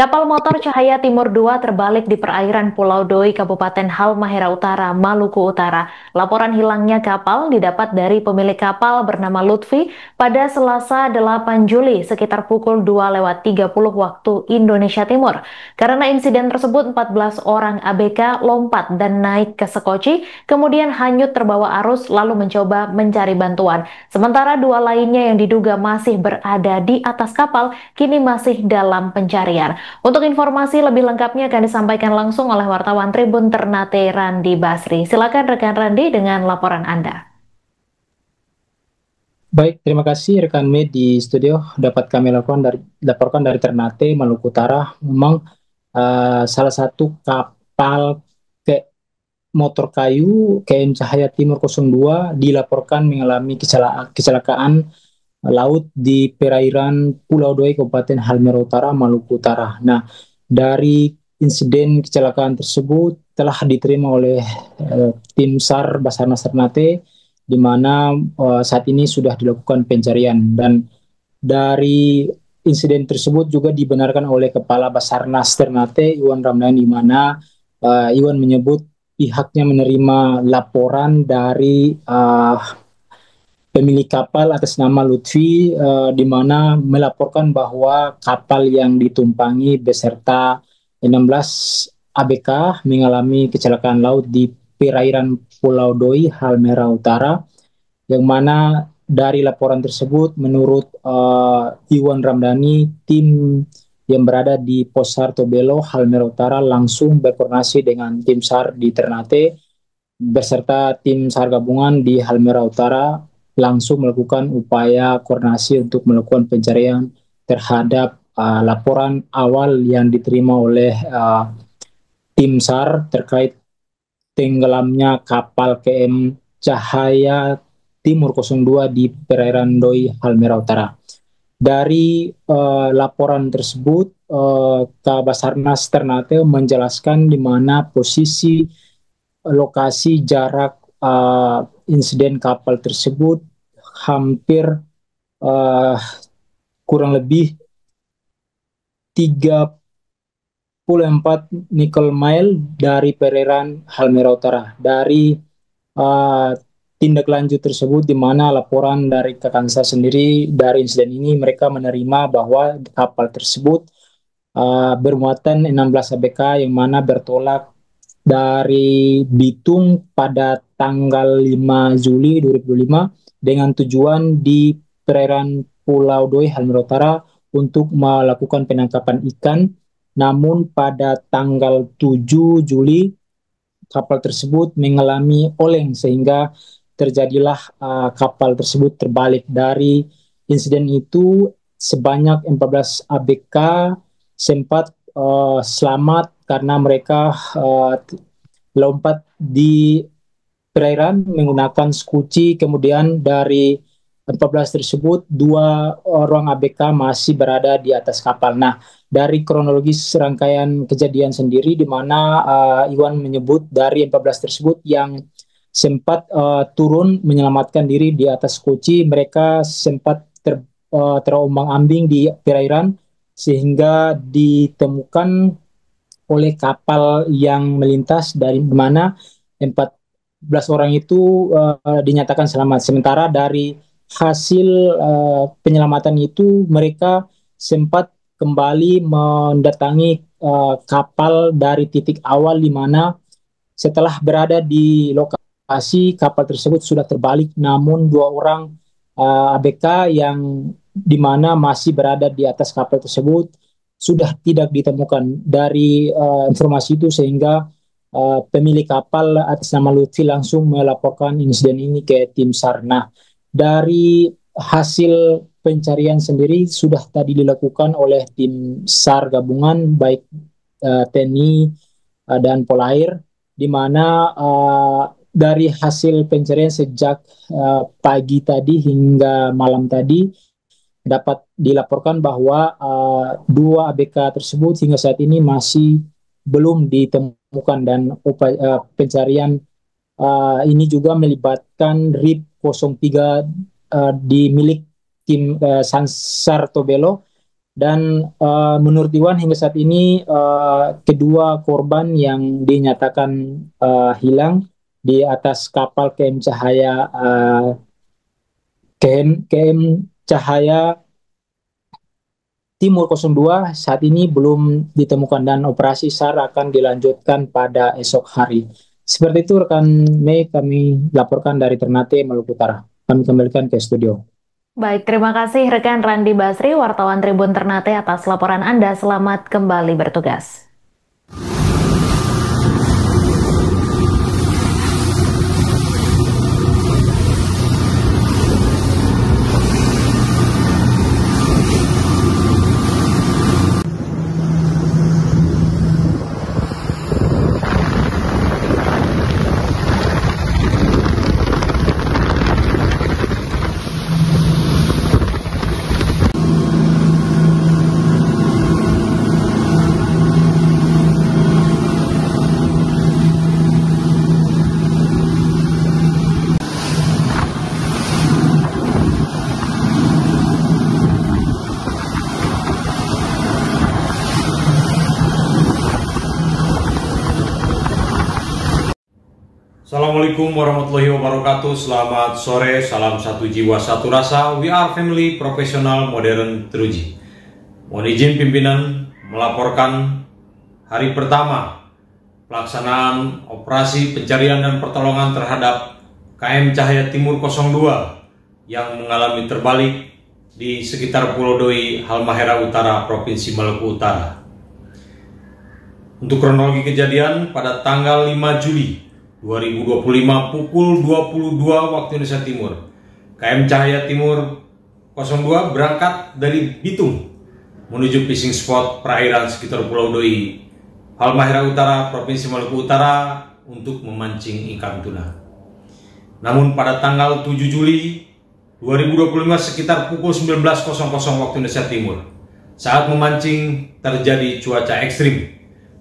Kapal motor Cahaya Timur 2 terbalik di perairan Pulau Doi, Kabupaten Halmahera Utara, Maluku Utara. Laporan hilangnya kapal didapat dari pemilik kapal bernama Lutfi pada Selasa 8 Juli sekitar pukul 2:30 waktu Indonesia Timur. Karena insiden tersebut 14 orang ABK lompat dan naik ke sekoci, kemudian hanyut terbawa arus lalu mencoba mencari bantuan. Sementara dua lainnya yang diduga masih berada di atas kapal kini masih dalam pencarian. Untuk informasi lebih lengkapnya akan disampaikan langsung oleh wartawan Tribun Ternate Randi Basri. Silakan rekan Randi dengan laporan Anda. Baik, terima kasih rekan Me di studio. Dapat kami laporkan dari Ternate, Maluku Utara. Memang salah satu kapal ke motor kayu KM Cahaya Timur 02 dilaporkan mengalami kecelakaan laut di perairan Pulau Doi, Kabupaten Halmahera Utara, Maluku Utara. Nah, dari insiden kecelakaan tersebut telah diterima oleh tim SAR Basarnas Ternate, di mana saat ini sudah dilakukan pencarian. Dan dari insiden tersebut juga dibenarkan oleh Kepala Basarnas Ternate, Iwan Ramdhani, di mana Iwan menyebut pihaknya menerima laporan dari pemilik kapal atas nama Lutfi, di mana melaporkan bahwa kapal yang ditumpangi beserta 16 ABK mengalami kecelakaan laut di perairan Pulau Doi, Halmahera Utara, yang mana dari laporan tersebut menurut Iwan Ramdhani, tim yang berada di Posar Tobelo, Halmahera Utara langsung berkoordinasi dengan tim SAR di Ternate beserta tim SAR gabungan di Halmahera Utara langsung melakukan upaya koordinasi untuk melakukan pencarian terhadap laporan awal yang diterima oleh tim SAR terkait tenggelamnya kapal KM Cahaya Timur 02 di perairan Doi, Halmahera Utara. Dari laporan tersebut, Kabasarnas Ternate menjelaskan di mana posisi lokasi jarak insiden kapal tersebut hampir uh, kurang lebih 34 nickel mile dari perairan Halmahera Utara. Dari uh, tindak lanjut tersebut, di mana laporan dari Kakansa sendiri dari insiden ini, mereka menerima bahwa kapal tersebut bermuatan 16 ABK yang mana bertolak dari Bitung pada tanggal 5 Juli 2025 dengan tujuan di perairan Pulau Doi, Halmahera Utara untuk melakukan penangkapan ikan. Namun pada tanggal 7 Juli kapal tersebut mengalami oleng sehingga terjadilah kapal tersebut terbalik. Dari insiden itu sebanyak 14 ABK sempat selamat karena mereka lompat di perairan menggunakan skuci. Kemudian dari 14 tersebut, dua orang ABK masih berada di atas kapal. Nah, dari kronologis rangkaian kejadian sendiri, di mana Iwan menyebut dari 14 tersebut yang sempat turun menyelamatkan diri di atas skuci, mereka sempat terombang-ambing di perairan sehingga ditemukan oleh kapal yang melintas, dari mana 14 orang itu dinyatakan selamat. Sementara dari hasil penyelamatan itu mereka sempat kembali mendatangi kapal dari titik awal, di mana setelah berada di lokasi kapal tersebut sudah terbalik, namun dua orang ABK yang di mana masih berada di atas kapal tersebut sudah tidak ditemukan. Dari informasi itu sehingga pemilik kapal atas nama Lutfi langsung melaporkan insiden ini ke tim SAR. Nah, dari hasil pencarian sendiri sudah tadi dilakukan oleh tim SAR gabungan baik TNI dan Polair, di mana dari hasil pencarian sejak pagi tadi hingga malam tadi dapat dilaporkan bahwa dua ABK tersebut hingga saat ini masih belum ditemukan. Dan pencarian ini juga melibatkan RIP 03 di milik tim Sansar Tobelo, Dan menurut Iwan hingga saat ini kedua korban yang dinyatakan hilang di atas kapal KM Cahaya Timur 02 saat ini belum ditemukan dan operasi SAR akan dilanjutkan pada esok hari. Seperti itu rekan Mei, kami laporkan dari Ternate, Maluku Utara. Kami kembalikan ke studio. Baik, terima kasih rekan Randi Basri, wartawan Tribun Ternate atas laporan Anda. Selamat kembali bertugas. Assalamualaikum warahmatullahi wabarakatuh. Selamat sore, salam satu jiwa satu rasa. We are family profesional modern teruji. Mohon izin pimpinan melaporkan hari pertama pelaksanaan operasi pencarian dan pertolongan terhadap KM Cahaya Timur 02 yang mengalami terbalik di sekitar Pulau Doi, Halmahera Utara, Provinsi Maluku Utara. Untuk kronologi kejadian, pada tanggal 5 Juli 2025 pukul 22 waktu Indonesia Timur, KM Cahaya Timur 02 berangkat dari Bitung menuju fishing spot perairan sekitar Pulau Doi, Halmahera Utara, Provinsi Maluku Utara untuk memancing ikan tuna. Namun pada tanggal 7 Juli 2025 sekitar pukul 19.00 waktu Indonesia Timur, saat memancing terjadi cuaca ekstrim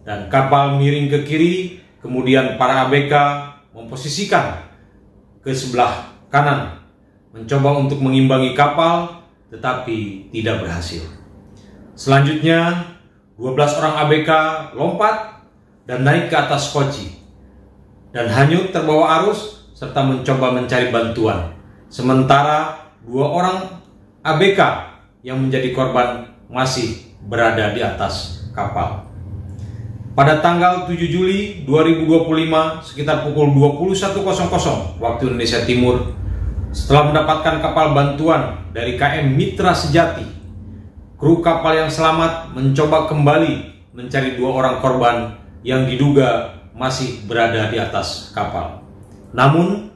dan kapal miring ke kiri. Kemudian para ABK memposisikan ke sebelah kanan, mencoba untuk mengimbangi kapal, tetapi tidak berhasil. Selanjutnya, 12 orang ABK lompat dan naik ke atas koci, dan hanyut terbawa arus, serta mencoba mencari bantuan. Sementara 2 orang ABK yang menjadi korban masih berada di atas kapal. Pada tanggal 7 Juli 2025 sekitar pukul 21.00 waktu Indonesia Timur, setelah mendapatkan kapal bantuan dari KM Mitra Sejati, kru kapal yang selamat mencoba kembali mencari 2 orang korban yang diduga masih berada di atas kapal. Namun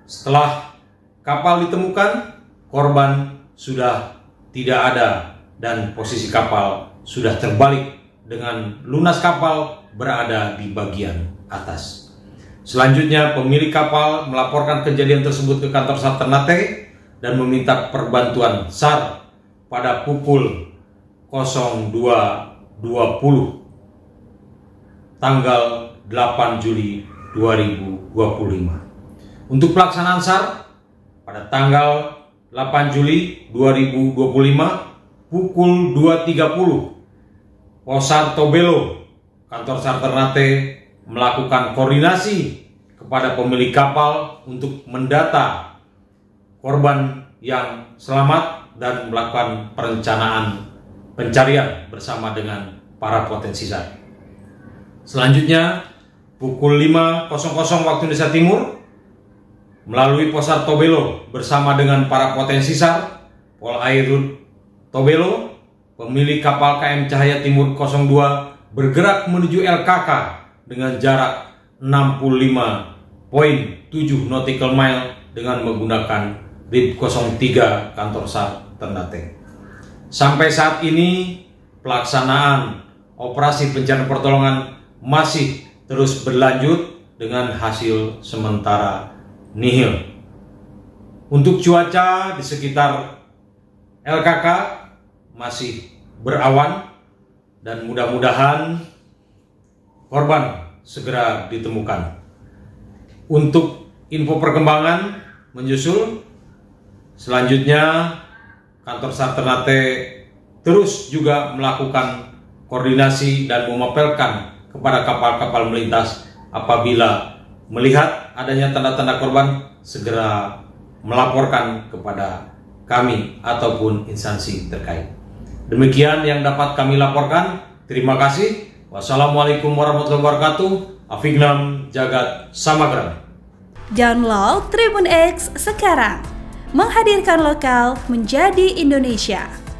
setelah kapal ditemukan, korban sudah tidak ada dan posisi kapal sudah terbalik dengan lunas kapal berada di bagian atas. Selanjutnya, pemilik kapal melaporkan kejadian tersebut ke kantor SAR Ternate dan meminta perbantuan SAR pada pukul 02.20 tanggal 8 Juli 2025. Untuk pelaksanaan SAR pada tanggal 8 Juli 2025 pukul 2.30, Posar Tobelo, kantor SAR Ternate melakukan koordinasi kepada pemilik kapal untuk mendata korban yang selamat dan melakukan perencanaan pencarian bersama dengan para potensi SAR. Selanjutnya, pukul 5.00 waktu Indonesia Timur, melalui Posar Tobelo bersama dengan para potensi SAR, Polairut Tobelo, pemilik kapal KM Cahaya Timur 02 bergerak menuju LKK dengan jarak 65.7 nautical mile dengan menggunakan RIB 03 kantor SAR Ternate. Sampai saat ini pelaksanaan operasi pencarian pertolongan masih terus berlanjut dengan hasil sementara nihil. Untuk cuaca di sekitar LKK masih berawan dan mudah-mudahan korban segera ditemukan. Untuk info perkembangan menyusul, selanjutnya kantor SAR Ternate terus juga melakukan koordinasi dan memapelkan kepada kapal-kapal melintas apabila melihat adanya tanda-tanda korban, segera melaporkan kepada kami ataupun instansi terkait. Demikian yang dapat kami laporkan. Terima kasih. Wassalamualaikum warahmatullahi wabarakatuh. Afignam Jagat Samagram. Download Tribun X sekarang. Menghadirkan lokal menjadi Indonesia.